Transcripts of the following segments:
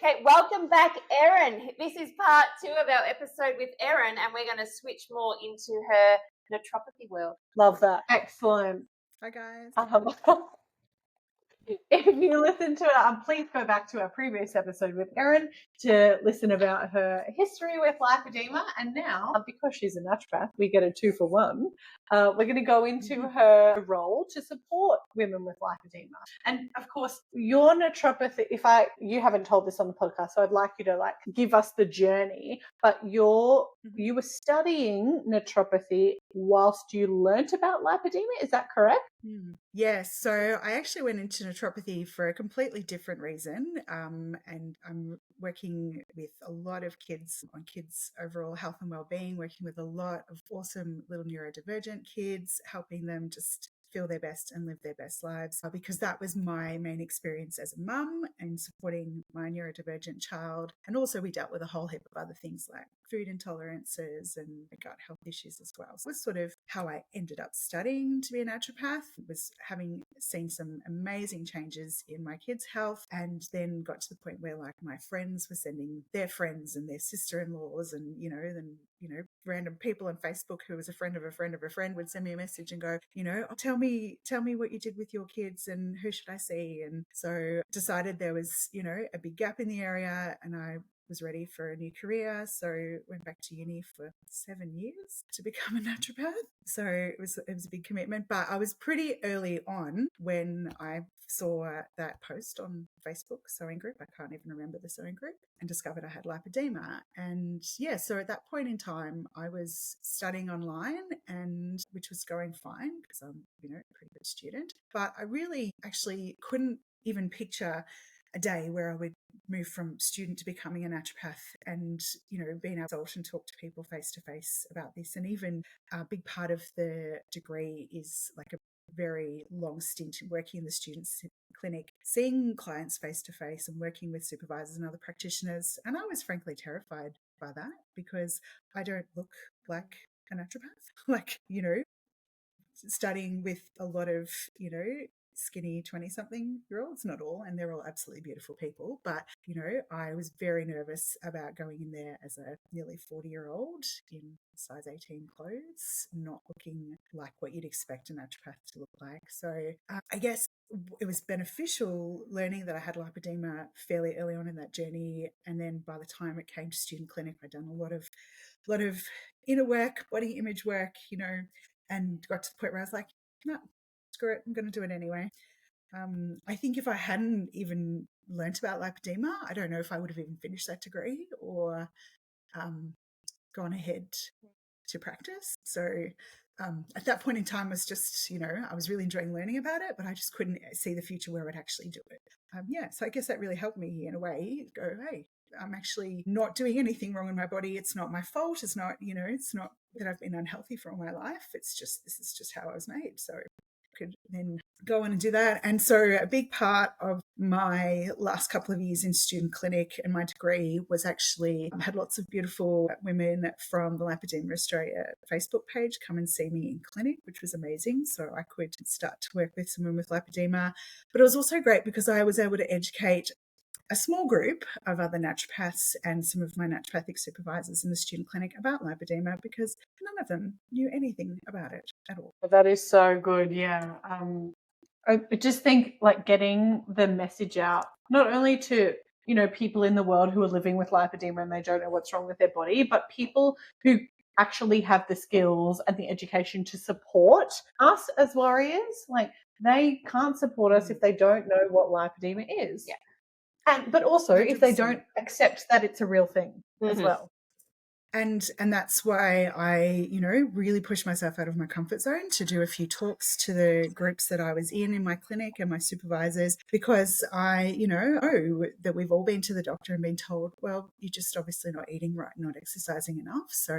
Okay, welcome back, Erin. This is part 2 of our episode with Erin, and we're going to switch more into her naturopathy world. Love that. Excellent. Hi, guys. If you listen to it, please go back to our previous episode with Erin to listen about her history with lipedema. And now, because she's a naturopath, we get a 2-for-1. We're going to go into her role to support women with lipedema. And of course, your naturopathy, you haven't told this on the podcast, so I'd like you to give us the journey, but you were studying naturopathy whilst you learnt about lipedema. Is that correct? Yes. So I actually went into naturopathy for a completely different reason. And I'm working with a lot of kids on kids' overall health and well-being, working with a lot of awesome little neurodivergent kids, helping them just feel their best and live their best lives, because that was my main experience as a mum and supporting my neurodivergent child. And also we dealt with a whole heap of other things like food intolerances and gut health issues as well. So it was sort of how I ended up studying to be a naturopath, was having seen some amazing changes in my kids' health, and then got to the point where my friends were sending their friends and their sister-in-laws and, random people on Facebook who was a friend of a friend of a friend would send me a message and go, tell me what you did with your kids and who should I see? And so decided there was, a big gap in the area, and I was ready for a new career. So went back to uni for 7 years to become a naturopath. So it was a big commitment, but I was pretty early on when I saw that post on Facebook sewing group. I can't even remember the sewing group, and discovered I had lipedema. And so at that point in time, I was studying online, and which was going fine because I'm, a pretty good student. But I really actually couldn't even picture a day where I would move from student to becoming a naturopath, and being able to consult and talk to people face to face about this. And even a big part of the degree is a very long stint working in the students' clinic, seeing clients face to face and working with supervisors and other practitioners. And I was frankly terrified by that because I don't look like a naturopath, studying with a lot of, skinny 20-something-year-olds, not all, and they're all absolutely beautiful people. But, I was very nervous about going in there as a nearly 40-year-old in size 18 clothes, not looking like what you'd expect a naturopath to look like. So I guess it was beneficial learning that I had lipedema fairly early on in that journey. And then by the time it came to student clinic, I'd done a lot of inner work, body image work, and got to the point where I was like, no, screw it, I'm going to do it anyway. I think if I hadn't even learnt about lipedema, I don't know if I would have even finished that degree or gone ahead to practice. So at that point in time, it was just, I was really enjoying learning about it, but I just couldn't see the future where I'd actually do it. So I guess that really helped me in a way go, hey, I'm actually not doing anything wrong in my body. It's not my fault. It's not, it's not that I've been unhealthy for all my life. It's just, this is just how I was made. So could then go on and do that. And so a big part of my last couple of years in student clinic and my degree was actually had lots of beautiful women from the Lipedema Australia Facebook page come and see me in clinic, which was amazing. So I could start to work with someone with lipedema. But it was also great because I was able to educate a small group of other naturopaths and some of my naturopathic supervisors in the student clinic about lipedema, because none of them knew anything about it at all. That is so good. Yeah. I just think getting the message out, not only to, people in the world who are living with lipedema and they don't know what's wrong with their body, but people who actually have the skills and the education to support us as warriors. They can't support us if they don't know what lipedema is. Yeah. But also 100%. If they don't accept that it's a real thing as well. And that's why I, really pushed myself out of my comfort zone to do a few talks to the groups that I was in my clinic and my supervisors, because I, know that we've all been to the doctor and been told, well, you're just obviously not eating right, not exercising enough. So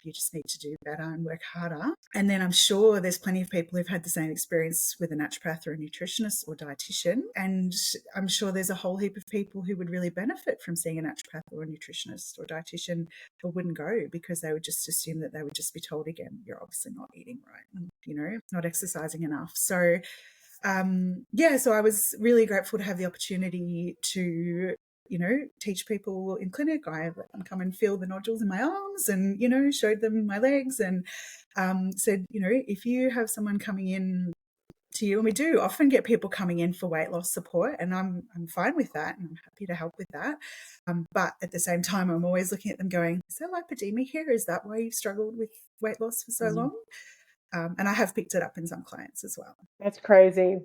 you just need to do better and work harder. And then I'm sure there's plenty of people who've had the same experience with a naturopath or a nutritionist or dietitian. And I'm sure there's a whole heap of people who would really benefit from seeing a naturopath or a nutritionist or dietitian, who wouldn't go because they would just assume that they would just be told again, you're obviously not eating right and, not exercising enough. So, so I was really grateful to have the opportunity to, teach people in clinic. I let them come and feel the nodules in my arms and, showed them my legs and said, if you have someone coming in to you, and we do often get people coming in for weight loss support, and I'm fine with that and I'm happy to help with that. But at the same time, I'm always looking at them going, is there lipedema here? Is that why you've struggled with weight loss for so long? And I have picked it up in some clients as well. That's crazy.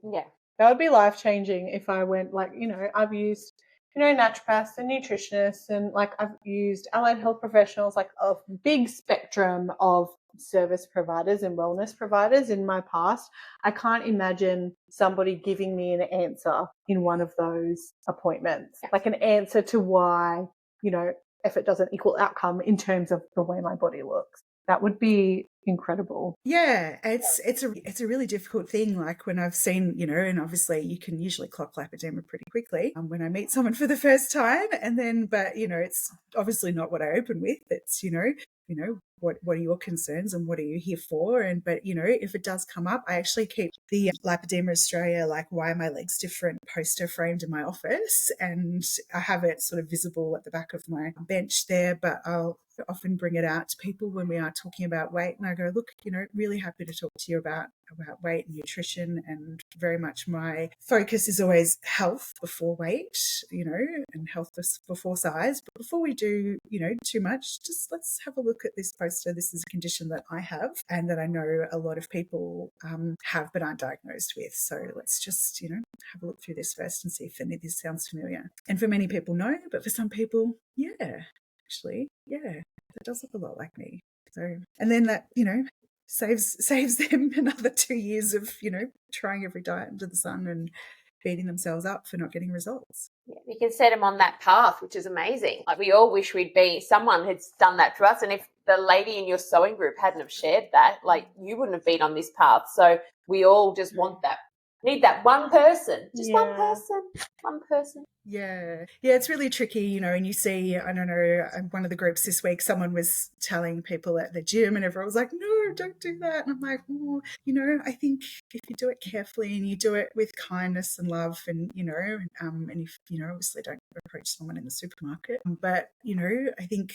Yeah. That would be life-changing if I went I've used, naturopaths and nutritionists, and I've used allied health professionals, a big spectrum of service providers and wellness providers in my past. I can't imagine somebody giving me an answer in one of those appointments, an answer to why, if it doesn't equal outcome in terms of the way my body looks. That would be incredible. Yeah, it's a really difficult thing. Like when I've seen, and obviously you can usually clock lipedema pretty quickly when I meet someone for the first time, and then, but it's obviously not what I open with. It's what are your concerns and what are you here for? And but if it does come up, I actually keep the Lipedema Australia, why are my legs different, poster framed in my office, and I have it sort of visible at the back of my bench there. But I'll often bring it out to people when we are talking about weight, and I go, look, really happy to talk to you about weight and nutrition, and very much my focus is always health before weight, and health before size. But before we do, too much, just let's have a look at this poster. This is a condition that I have and that I know a lot of people have but aren't diagnosed with. So let's just, have a look through this first and see if any of this sounds familiar. And for many people, no, but for some people, actually, that does look a lot like me. So, and then that, saves them another 2 years of, trying every diet under the sun and beating themselves up for not getting results. Yeah, you can set them on that path, which is amazing. We all wish someone had done that to us. And if the lady in your sewing group hadn't have shared that, you wouldn't have been on this path. So we all just want that. Need that one person, just one person. Yeah, it's really tricky, and you see, I don't know, one of the groups this week, someone was telling people at the gym and everyone was like, no, don't do that. And I'm like, I think if you do it carefully and you do it with kindness and love and, and if, obviously don't approach someone in the supermarket. But, I think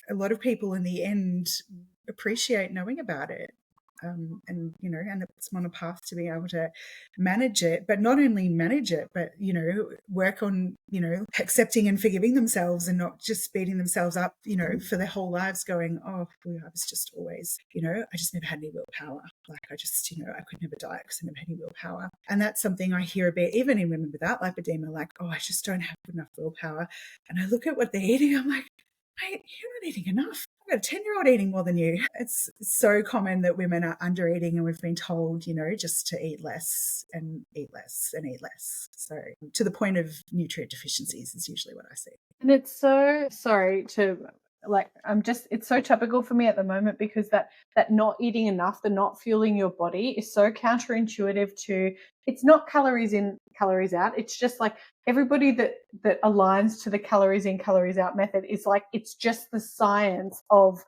a lot of people in the end appreciate knowing about it. And it's on a path to be able to manage it, but not only manage it, but, work on, accepting and forgiving themselves and not just beating themselves up, for their whole lives going, oh, well, I was just always, I just never had any willpower. I just, I could never diet because I never had any willpower. And that's something I hear a bit, even in women without lipedema, I just don't have enough willpower. And I look at what they're eating, I'm like, mate, you're not eating enough. I've got a 10-year-old eating more than you. It's so common that women are under eating, and we've been told, just to eat less and eat less and eat less. So to the point of nutrient deficiencies is usually what I see. And it's so sorry to it's so topical for me at the moment, because that not eating enough, the not fueling your body is so counterintuitive to, it's not calories in, calories out. It's just everybody that aligns to the calories in, calories out method is it's just the science of,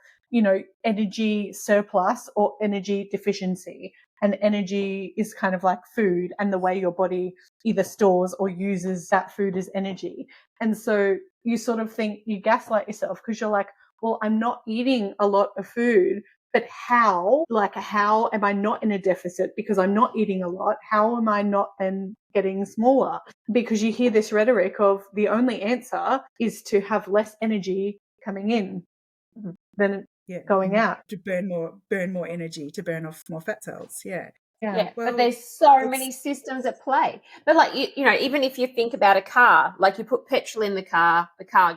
energy surplus or energy deficiency. And energy is kind of like food, and the way your body either stores or uses that food as energy. And so you sort of think, you gaslight yourself because you're like, well, I'm not eating a lot of food, but how am I not in a deficit because I'm not eating a lot? How am I not then getting smaller? Because you hear this rhetoric of the only answer is to have less energy coming in than going out. To burn more energy, to burn off more fat cells. Yeah. Well, but there's so many systems at play. But even if you think about a car, you put petrol in the car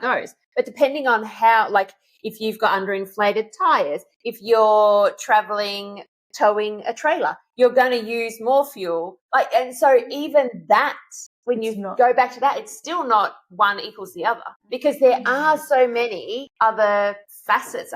goes. But depending on how, if you've got underinflated tires, if you're traveling, towing a trailer, you're going to use more fuel. And so even that, when you go back to that, it's still not one equals the other, because there are so many other facets,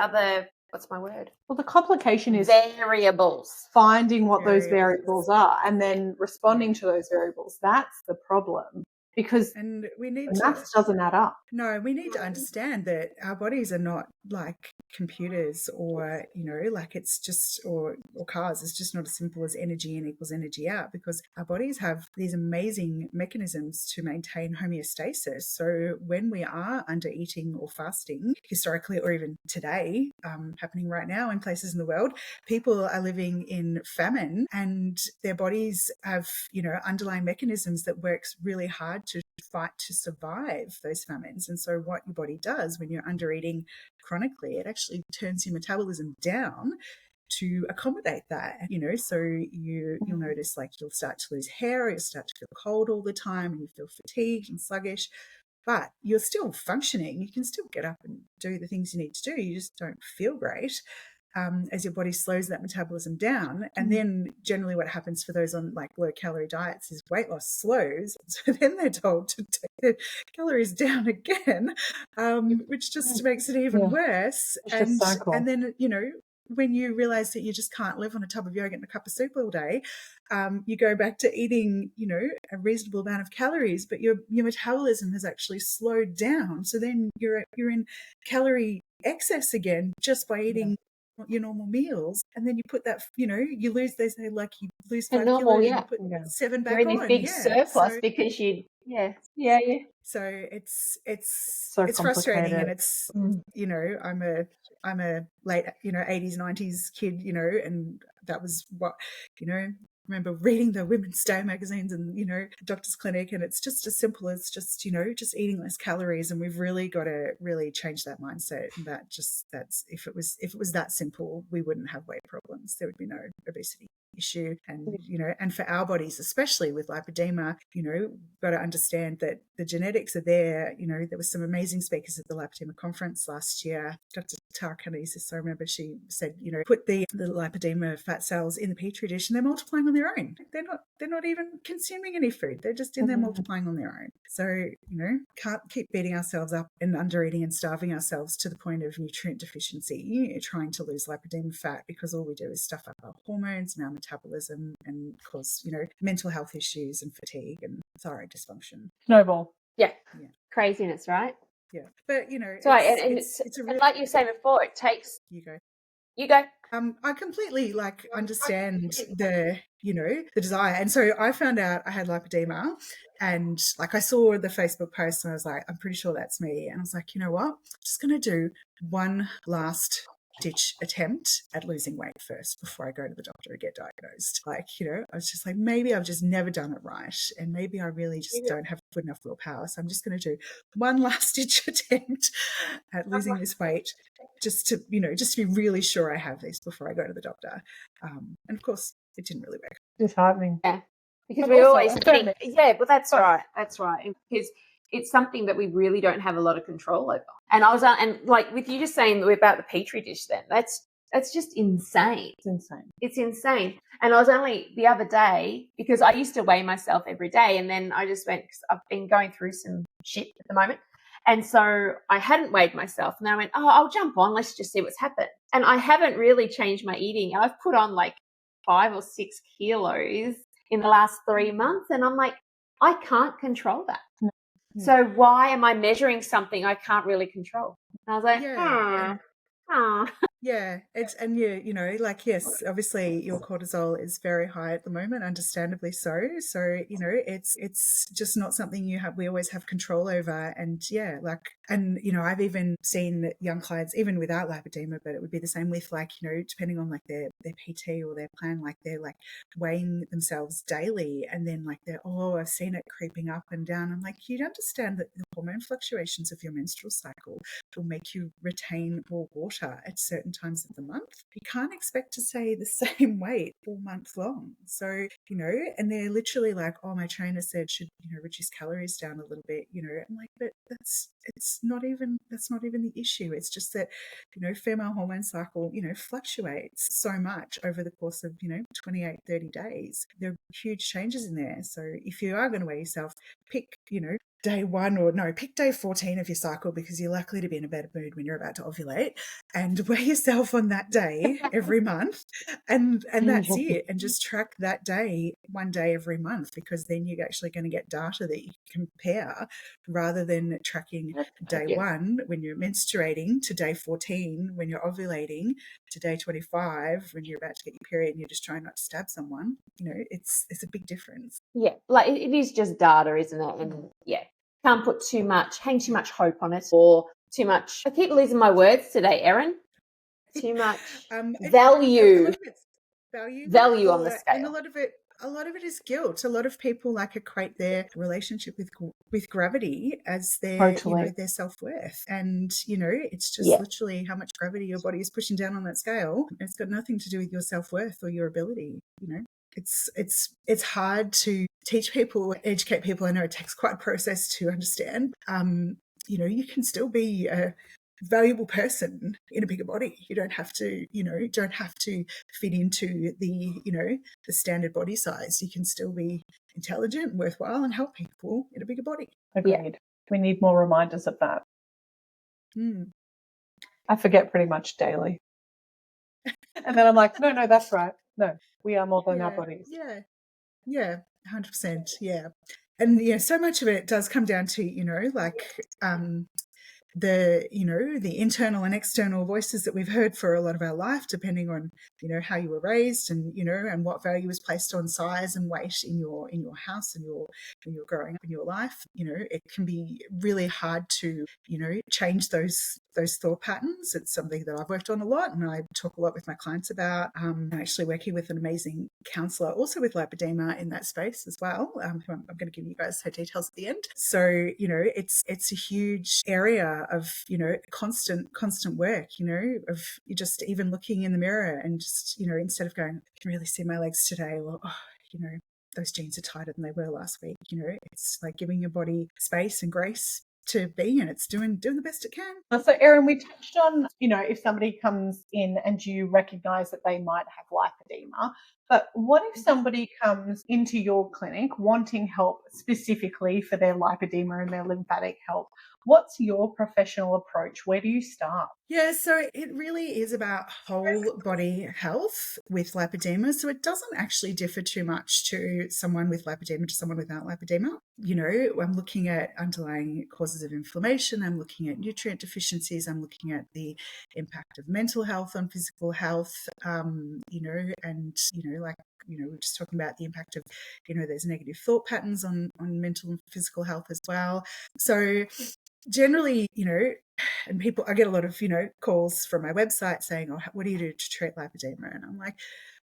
what's my word? Well, the complication is variables. Finding what those variables are and then responding to those variables. That's the problem, because and we need the maths doesn't add up. No, we need to understand that our bodies are not like computers or, like it's just, or cars. It's just not as simple as energy in equals energy out, because our bodies have these amazing mechanisms to maintain homeostasis. So when we are under eating or fasting, historically, or even today, happening right now in places in the world, people are living in famine and their bodies have, underlying mechanisms that works really hard to fight to survive those famines. And so what your body does when you're under eating chronically, it actually turns your metabolism down to accommodate that, so you'll notice like you'll start to lose hair, you'll start to feel cold all the time, and you feel fatigued and sluggish, but you're still functioning. You can still get up and do the things you need to do. You just don't feel great. As your body slows that metabolism down. And then generally what happens for those on like low calorie diets is weight loss slows. So then they're told to take their calories down again, which just makes it even worse. It's just cycle. And then, when you realize that you just can't live on a tub of yogurt and a cup of soup all day, you go back to eating, a reasonable amount of calories, but your metabolism has actually slowed down. So then you're in calorie excess again just by eating your normal meals, and then you put that, you lose, they say like you lose 5 kilos, you put 7 back you're in on. this big surplus because you So it's so frustrating, and complicated. it's I'm a late 80s 90s kid, and that was what remember reading the Women's Day magazines and doctor's clinic, and it's just as simple as just just eating less calories. And we've really got to really change that mindset, and that's if it was that simple, we wouldn't have weight problems. There would be no obesity issue. And and for our bodies, especially with lipedema, we've got to understand that the genetics are there. There was some amazing speakers at the Lipedema conference last year. Dr. Tara Kinesis, I remember she said, put the lipedema fat cells in the petri dish and they're multiplying on their own. They're not even consuming any food. They're just in there multiplying on their own. So, can't keep beating ourselves up and under eating and starving ourselves to the point of nutrient deficiency, trying to lose lipedema fat, because all we do is stuff up our hormones and our metabolism and cause, mental health issues and fatigue and thyroid dysfunction. Snowball. Yeah. Craziness, right? Yeah. But, so it's a really, like you were saying before, it takes... You go. I completely understand the desire. And so I found out I had lipedema, and I saw the Facebook post and I was like, I'm pretty sure that's me. And I was like, you know what? I'm just going to do one last ditch attempt at losing weight first before I go to the doctor and get diagnosed. I was just like, maybe I've just never done it right, and maybe I really just don't have good enough willpower. So I'm just going to do one last ditch attempt at losing this weight, just to be really sure I have this before I go to the doctor. And of course, it didn't really work. Disheartening. Yeah, because we always think, well, that's right. That's right. Because it's something that we really don't have a lot of control over. And I was, and like with you just saying about the petri dish, then that's just insane. It's insane. And I was only the other day, because I used to weigh myself every day, and then I just went, because I've been going through some shit at the moment. And so I hadn't weighed myself, and then I went, I'll jump on, let's just see what's happened. And I haven't really changed my eating. I've put on 5 or 6 kilos in the last 3 months, and I'm like, I can't control that. So why am I measuring something I can't really control? And I was like, Yeah, yes, obviously your cortisol is very high at the moment, understandably so. So, it's just not something we always have control over. And I've even seen young clients, even without lipedema, but it would be the same with depending on their PT or their plan, they're weighing themselves daily, and then I've seen it creeping up and down. I'm like, you'd understand that the hormone fluctuations of your menstrual cycle will make you retain more water at certain times of the month. You can't expect to stay the same weight all month long. So, and they're literally like, my trainer said should, reduce calories down a little bit, I'm like, but that's not even the issue. It's just that, female hormone cycle, fluctuates so much over the course of, 28, 30 days. There are huge changes in there. So if you are going to weigh yourself, pick, day 1 pick day 14 of your cycle, because you're likely to be in a better mood when you're about to ovulate, and weigh yourself on that day every month, and that's it, and just track that day, one day every month, because then you're actually going to get data that you can compare, rather than tracking day 1 when you're menstruating to day 14 when you're ovulating to day 25 when you're about to get your period and you're just trying not to stab someone. It's a big difference. Yeah, like it is just data, isn't it? And yeah, can't put hang too much hope on it, or too much. I keep losing my words today, Erin. Too much value. A lot of it's value on the scale, and a lot of it is guilt. A lot of people equate their relationship with gravity as their their self-worth, and it's just literally how much gravity your body is pushing down on that scale. It's got nothing to do with your self-worth or your ability. It's hard to teach people, educate people. I know it takes quite a process to understand. You can still be a valuable person in a bigger body. You don't have to, fit into the standard body size. You can still be intelligent, worthwhile, and help people in a bigger body. Agreed. Yeah. We need more reminders of that. I forget pretty much daily. And then I'm like, no, that's right. No, we are more than our bodies. Yeah, 100%. Yeah. And so much of it does come down to, the internal and external voices that we've heard for a lot of our life, depending on how you were raised, and and what value is placed on size and weight in your house and when you're growing up in your life. It can be really hard to change those thought patterns. It's something that I've worked on a lot, and I talk a lot with my clients about. I'm actually working with an amazing counsellor also with lipedema in that space as well. I'm going to give you guys her details at the end. So it's a huge area of constant work, of you just even looking in the mirror and just instead of going, I can really see my legs today, or those jeans are tighter than they were last week. It's like giving your body space and grace to be, and it's doing the best it can. So Erin, we touched on if somebody comes in and you recognize that they might have lipedema, but what if somebody comes into your clinic wanting help specifically for their lipedema and their lymphatic health? What's your professional approach? Where do you start? Yeah, so it really is about whole body health with lipedema. So it doesn't actually differ too much to someone with lipedema to someone without lipedema. I'm looking at underlying causes of inflammation. I'm looking at nutrient deficiencies. I'm looking at the impact of mental health on physical health, we're just talking about the impact of, there's negative thought patterns on mental and physical health as well. So generally, and I get a lot of, calls from my website saying, oh, what do you do to treat lipedema? And I'm like,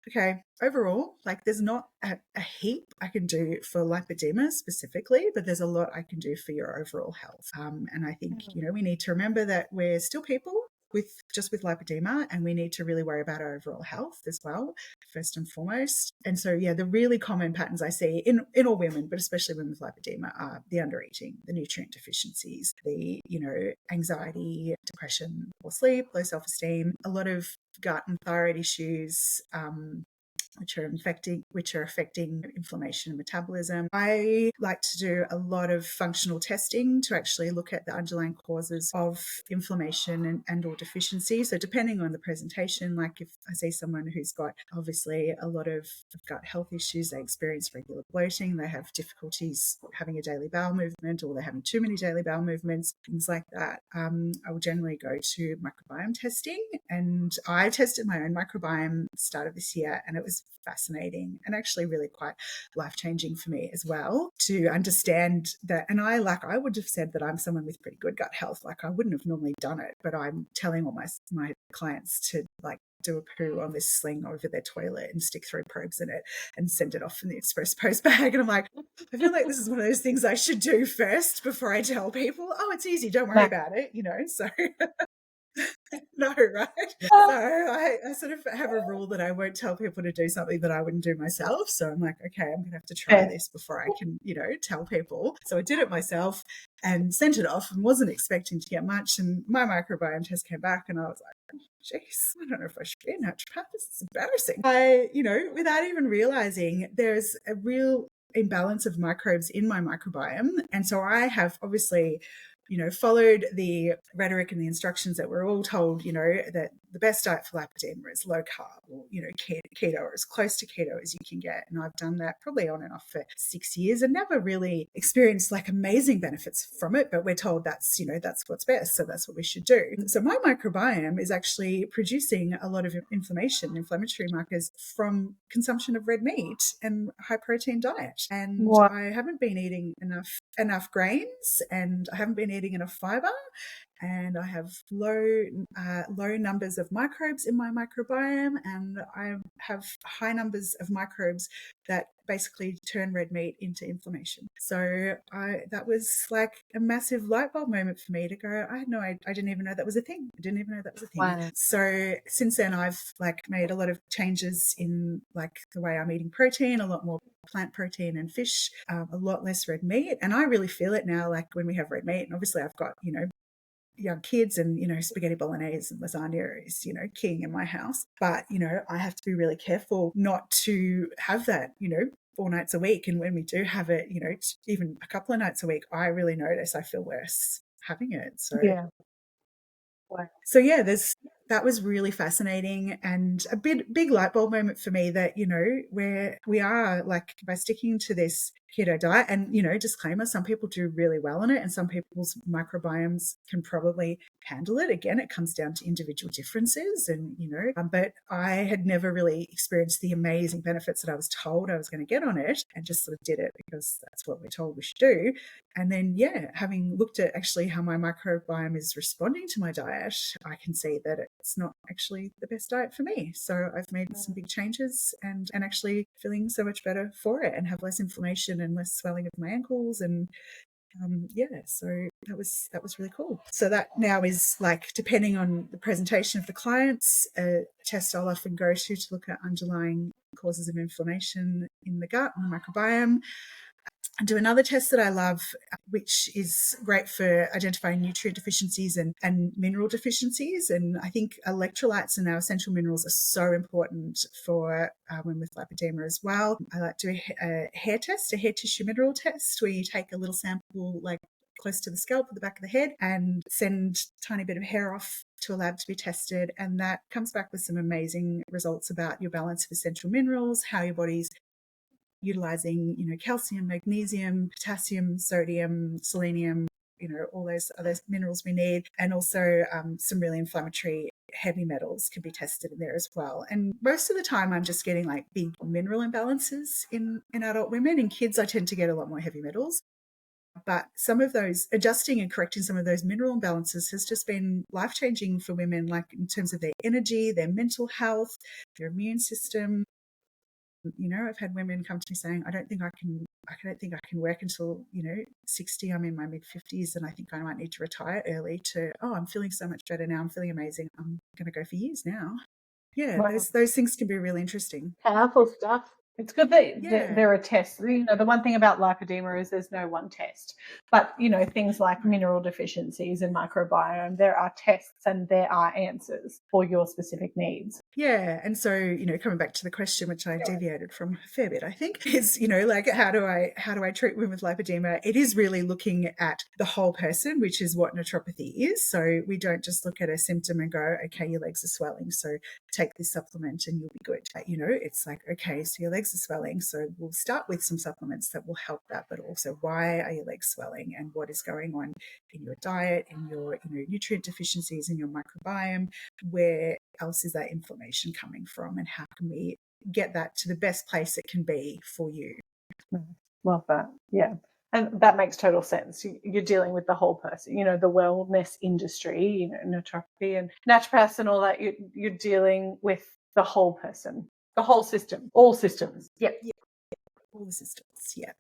okay, overall, there's not a heap I can do for lipedema specifically, but there's a lot I can do for your overall health. And I think, we need to remember that we're still people with lipedema, and we need to really worry about our overall health as well, first and foremost. And so, the really common patterns I see in all women, but especially women with lipedema, are the undereating, the nutrient deficiencies, the, anxiety, depression, poor sleep, low self-esteem, a lot of gut and thyroid issues, which are affecting inflammation and metabolism. I like to do a lot of functional testing to actually look at the underlying causes of inflammation and or deficiency. So depending on the presentation, if I see someone who's got obviously a lot of gut health issues, they experience regular bloating, they have difficulties having a daily bowel movement, or they're having too many daily bowel movements, things like that, I will generally go to microbiome testing. And I tested my own microbiome at the start of this year, and it was fascinating and actually really quite life-changing for me as well to understand that. And I would have said that I'm someone with pretty good gut health. I wouldn't have normally done it, but I'm telling all my clients to do a poo on this sling over their toilet and stick 3 probes in it and send it off in the express post bag. And I'm like, I feel like this is one of those things I should do first before I tell people, oh, it's easy, don't worry about it, so no, right? So I sort of have a rule that I won't tell people to do something that I wouldn't do myself. So I'm like, okay, I'm going to have to try this before I can, tell people. So I did it myself and sent it off and wasn't expecting to get much. And my microbiome test came back and I was like, jeez, I don't know if I should be a naturopath. This is embarrassing. Without even realizing there's a real imbalance of microbes in my microbiome. And so I have obviously, followed the rhetoric and the instructions that we're all told, that the best diet for lipedema is low carb or, keto, or as close to keto as you can get. And I've done that probably on and off for 6 years and never really experienced like amazing benefits from it. But we're told that's what's best. So that's what we should do. So my microbiome is actually producing a lot of inflammatory markers from consumption of red meat and high protein diet. And I haven't been eating enough grains, and I haven't been eating enough fiber, and I have low numbers of microbes in my microbiome, and I have high numbers of microbes that basically turn red meat into inflammation. So that was like a massive light bulb moment for me to go, I didn't even know that was a thing. Wow. So since then I've like made a lot of changes in like the way I'm eating protein, a lot more plant protein and fish, a lot less red meat. And I really feel it now, like when we have red meat, and obviously I've got, young kids, and spaghetti bolognese and lasagna is king in my house, but I have to be really careful not to have that 4 nights a week. And when we do have it, even a couple of nights a week, I really notice I feel worse having it. So Yeah. Wow. so yeah, that was really fascinating and a big light bulb moment for me that, where we are like by sticking to this keto diet, and, disclaimer, some people do really well on it and some people's microbiomes can probably handle it. Again, it comes down to individual differences and, but I had never really experienced the amazing benefits that I was told I was going to get on it, and just sort of did it because that's what we're told we should do. And then, having looked at actually how my microbiome is responding to my diet, I can see that it's not actually the best diet for me. So I've made some big changes and actually feeling so much better for it, and have less inflammation and less swelling of my ankles. And so that was really cool. So that now is like, depending on the presentation of the clients, a test I'll often go to look at underlying causes of inflammation in the gut and the microbiome. And do another test that I love, which is great for identifying nutrient deficiencies and mineral deficiencies. And I think electrolytes and our essential minerals are so important for women with lipedema as well. I like to do a hair test, a hair tissue mineral test, where you take a little sample like close to the scalp at the back of the head and send a tiny bit of hair off to a lab to be tested. And that comes back with some amazing results about your balance of essential minerals, how your body's utilizing, calcium, magnesium, potassium, sodium, selenium, all those other minerals we need. And also some really inflammatory heavy metals can be tested in there as well. And most of the time I'm just getting like big mineral imbalances in adult women. In kids, I tend to get a lot more heavy metals. But some of those, adjusting and correcting some of those mineral imbalances has just been life-changing for women, like in terms of their energy, their mental health, their immune system. I've had women come to me saying, I don't think I can work until, 60. I'm in my mid 50s and I think I might need to retire early I'm feeling so much better now. I'm feeling amazing. I'm going to go for years now. Yeah, Wow. those things can be really interesting. Powerful stuff. It's good that there are tests. The one thing about lipedema is there's no one test. But, things like mineral deficiencies and microbiome, there are tests and there are answers for your specific needs. Yeah. And so, coming back to the question, which I deviated from a fair bit, I think, is, like, how do I treat women with lipedema? It is really looking at the whole person, which is what naturopathy is. So we don't just look at a symptom and go, okay, your legs are swelling, so take this supplement and you'll be good. It's like, okay, so your legs are swelling, so we'll start with some supplements that will help that, but also why are your legs swelling and what is going on in your diet, in your nutrient deficiencies, in your microbiome, where else is that inflammation coming from, and how can we get that to the best place it can be for you. Love that. Yeah. And that makes total sense. You're dealing with the whole person, the wellness industry, naturopathy and naturopaths and all that. You're dealing with the whole person, the whole system, all systems. Yep. Yeah. All the systems. Yeah.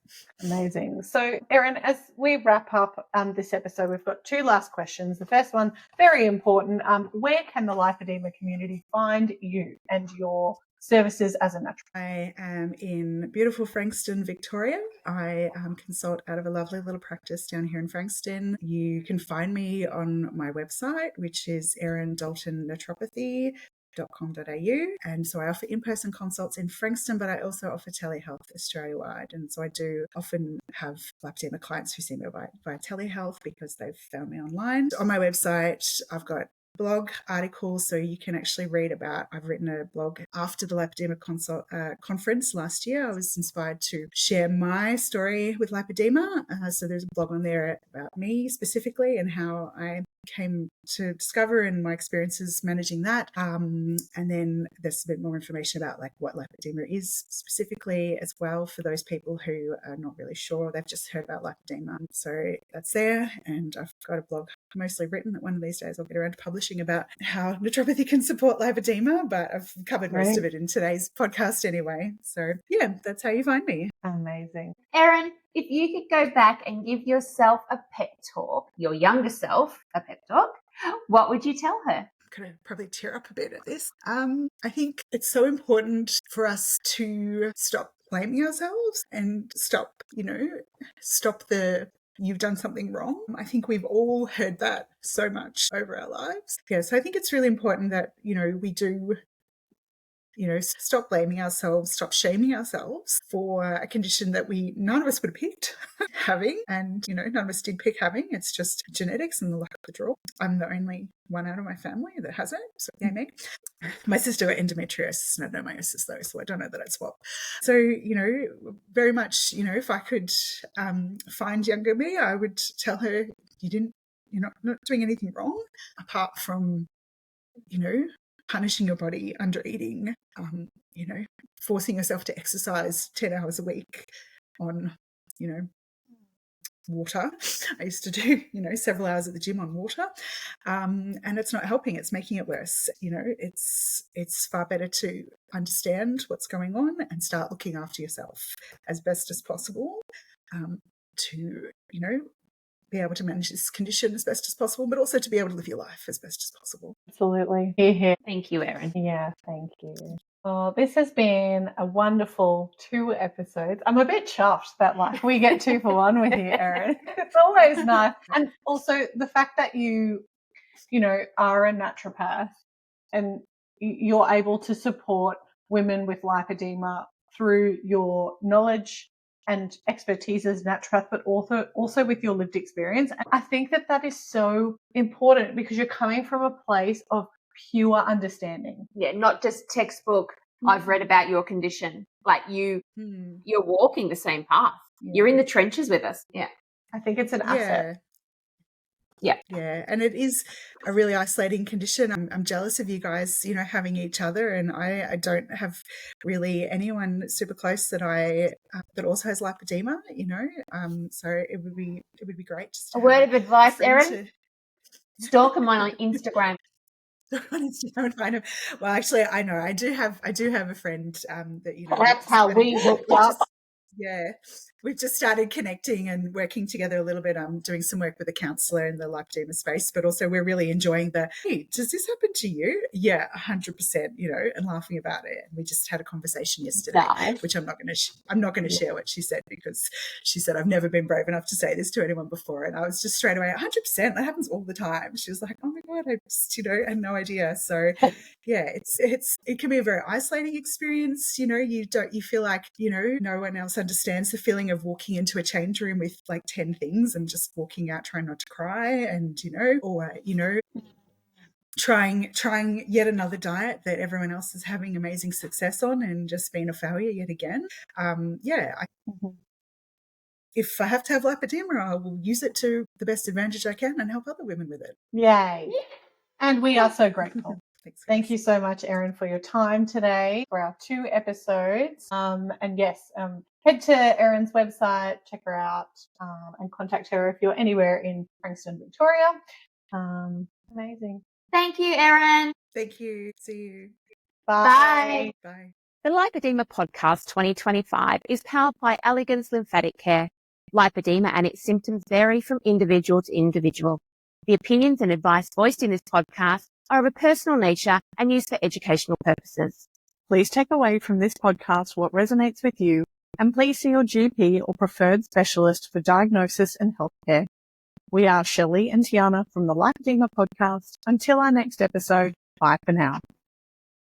Amazing. So, Erin, as we wrap up this episode, we've got 2 last questions. The first one, very important. Where can the lipedema community find you and your services as a naturopath? I am in beautiful Frankston, Victoria. I consult out of a lovely little practice down here in Frankston. You can find me on my website, which is Erin Dalton Naturopathy. lipedema.com.au. And so I offer in-person consults in Frankston, but I also offer telehealth Australia-wide. And so I do often have Lipedema clients who see me via telehealth because they've found me online. On my website, I've got blog articles, so you can actually read about. I've written a blog after the Lipedema conference last year. I was inspired to share my story with lipedema. So there's a blog on there about me specifically and how I came to discover and my experiences managing that. And then there's a bit more information about like what lipedema is specifically as well for those people who are not really sure. They've just heard about lipedema. So that's there. And I've got a blog mostly written that one of these days I'll get around to publishing about how naturopathy can support lipedema, but I've covered most of it in today's podcast anyway. So yeah, that's how you find me. Amazing. Erin, if you could go back and give yourself a pep talk, your younger self a pep talk, what would you tell her? Going to probably tear up a bit at this. I think it's so important for us to stop blaming ourselves and stop the you've done something wrong. I think we've all heard that so much over our lives. Yeah, so I think it's really important that, we do, stop blaming ourselves, stop shaming ourselves for a condition that none of us would have picked having. And, none of us did pick having. It's just genetics and the luck of the draw. I'm the only one out of my family that has it. So, yeah, me. My sister got endometriosis and adenomyosis though, so I don't know that I'd swap. So, very much, if I could find younger me, I would tell her, you're not doing anything wrong apart from, punishing your body under eating, forcing yourself to exercise 10 hours a week on, water. I used to do, several hours at the gym on water, and it's not helping. It's making it worse. It's far better to understand what's going on and start looking after yourself as best as possible, to, be able to manage this condition as best as possible, but also to be able to live your life as best as possible. Absolutely. Yeah. Thank you, Erin. Yeah, thank you. Oh, this has been a wonderful 2 episodes. I'm a bit chuffed that we get 2 for 1 with you, Erin. It's always nice. And also the fact that you are a naturopath and you're able to support women with lipedema through your knowledge and expertise as naturopath, but also with your lived experience. And I think that is so important because you're coming from a place of pure understanding. Yeah, not just textbook, I've read about your condition. Like you're walking the same path. Yeah. You're in the trenches with us. Yeah. I think it's an asset. Yeah. Yeah. And it is a really isolating condition. I'm jealous of you guys, having each other. And I don't have really anyone super close that also has lipedema, so it would be great. Just a word of advice, Erin, stalk them on Instagram. Well, actually, I know I do have a friend that That's how we hooked up. Yeah, we've just started connecting and working together a little bit. I'm doing some work with a counsellor in the lipedema space, but also we're really enjoying hey, does this happen to you? Yeah, 100%, and laughing about it. And we just had a conversation yesterday, which I'm not going to share what she said because she said, I've never been brave enough to say this to anyone before. And I was just straight away, 100%, that happens all the time. She was like, oh my God, I just, had no idea. So yeah, it can be a very isolating experience. You feel like, no one else understands the feeling of walking into a change room with like 10 things and just walking out trying not to cry and, trying yet another diet that everyone else is having amazing success on and just being a failure yet again. If I have to have lipedema, I will use it to the best advantage I can and help other women with it. Yay. And we are so grateful. Thank you so much, Erin, for your time today for our 2 episodes. And yes, head to Erin's website, check her out, and contact her if you're anywhere in Frankston, Victoria. Amazing. Thank you, Erin. Thank you. See you. Bye. Bye. The Lipedema Podcast 2025 is powered by Elegance Lymphatic Care. Lipedema and its symptoms vary from individual to individual. The opinions and advice voiced in this podcast are of a personal nature and used for educational purposes. Please take away from this podcast what resonates with you, and please see your GP or preferred specialist for diagnosis and healthcare. We are Shelley and Tiana from the Lipoedema Podcast. Until our next episode, bye for now.